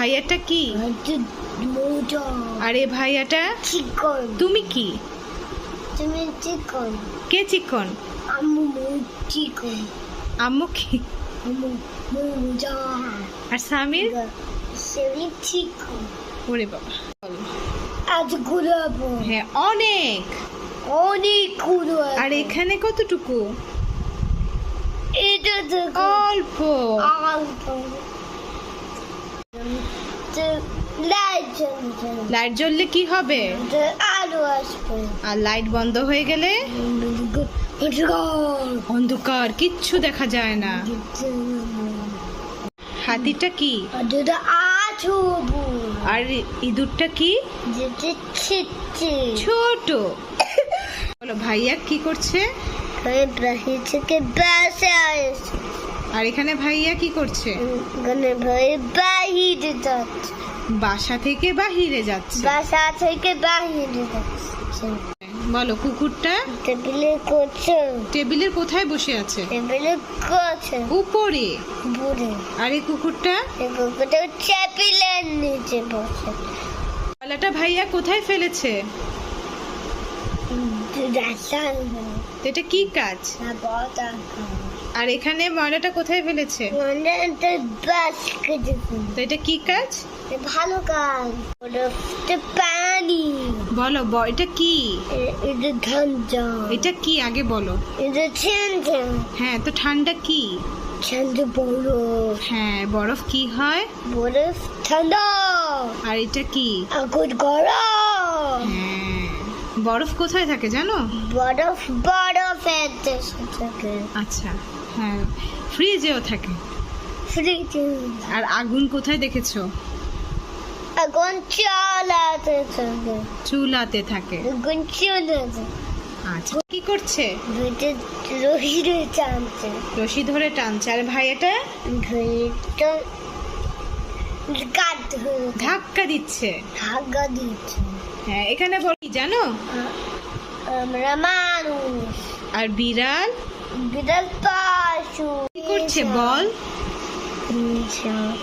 ভাইয়াটা কি? মোটা। আরে ভাইয়াটা চিকন। তুমি কি? তুমি চিকন। কে চিকন? আম্মু চিকন। আম্মু কি? আম্মু মোটা। আর সামির? সেরি চিকন। ওরে বাবা, বলো। আজ ঘুরাবো। হ্যাঁ, অনেক। অনেক ঘুরাবো। আর এখানে কতটুকু? এটা দেখো। অল্প। অল্প। লাইট জ্বলছে। লাইট জ্বললে কি হবে? আলো আসবে। আর লাইট বন্ধ হয়ে গেলে অন্ধকার, কিচ্ছু দেখা যায় না। হাতিটা কি? আর ইঁদুরটা কি? ছোট। বলো, ভাইয়া কি করছে? আর এখানে ভাইয়া কি করছে? বাহিরে যাচ্ছে। বাসা থেকে বাহিরে যাচ্ছে। বাসা থেকে বাহিরে যাচ্ছে। বলো, কুকুরটা টেবিলে করছে। টেবিলের কোথায় বসে আছে? টেবিলে করছে। উপরে। উপরে। আর এই কুকুরটা? এই কুকুরটা টেবিলের নিচে বসে। ময়লাটা ভাইয়া কোথায় ফেলেছে? তো এটা কি কাজ? আর এখানে ময়লাটা কোথায় ফেলেছে? তো এটা কি কাজ? ভালো কাজ। পানি। বলো, এটা কি? এটা ঠান্ডা। এটা কি আগে বলো। এটা ঠান্ডা। হ্যাঁ, তো ঠান্ডা কি? ঠান্ডা বরফ। হ্যাঁ, বরফ কি হয়? বরফ ঠান্ডা। আর এটা কি? আগুন গরম। হ্যাঁ, বরফ কোথায় থাকে জানো? বরফের দেশে থাকে। আচ্ছা, হ্যাঁ, ফ্রিজেও থাকে। ফ্রিজে। আর আগুন কোথায় দেখেছো? আগুন চুলাতে থাকে। চুলাতে থাকে। আগুন চুলাতে। আচ্ছা, কি করছে? রশি ধরে টানছে। রশি ধরে টানছে। আর ভাইয়াটা ধাক্কা দিচ্ছে। ধাক্কা দিচ্ছে। হ্যাঁ, এখানে বলি জানো? আমরা মানুষ। আর বিড়াল? বিড়াল পশু। কি করছে বল?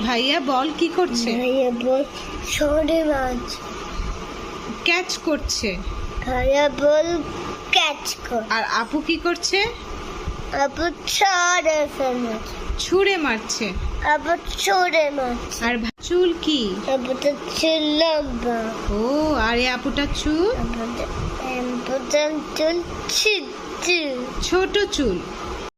ভাইয়া বল কি করছে? ভাইয়া বল সরে মাছ ক্যাচ করছে। ভাইয়া বল ক্যাচ কর। আর আপু কি করছে? আপু ছড়ে ফেলে। ছুঁড়ে মারছে। আপু ছড়ে মারছে। আর চুল কি? আপুটা চুল লম্বা। ও, আর এই আপুটা চুল? আপুটা চুল ছোট। ছোট চুল।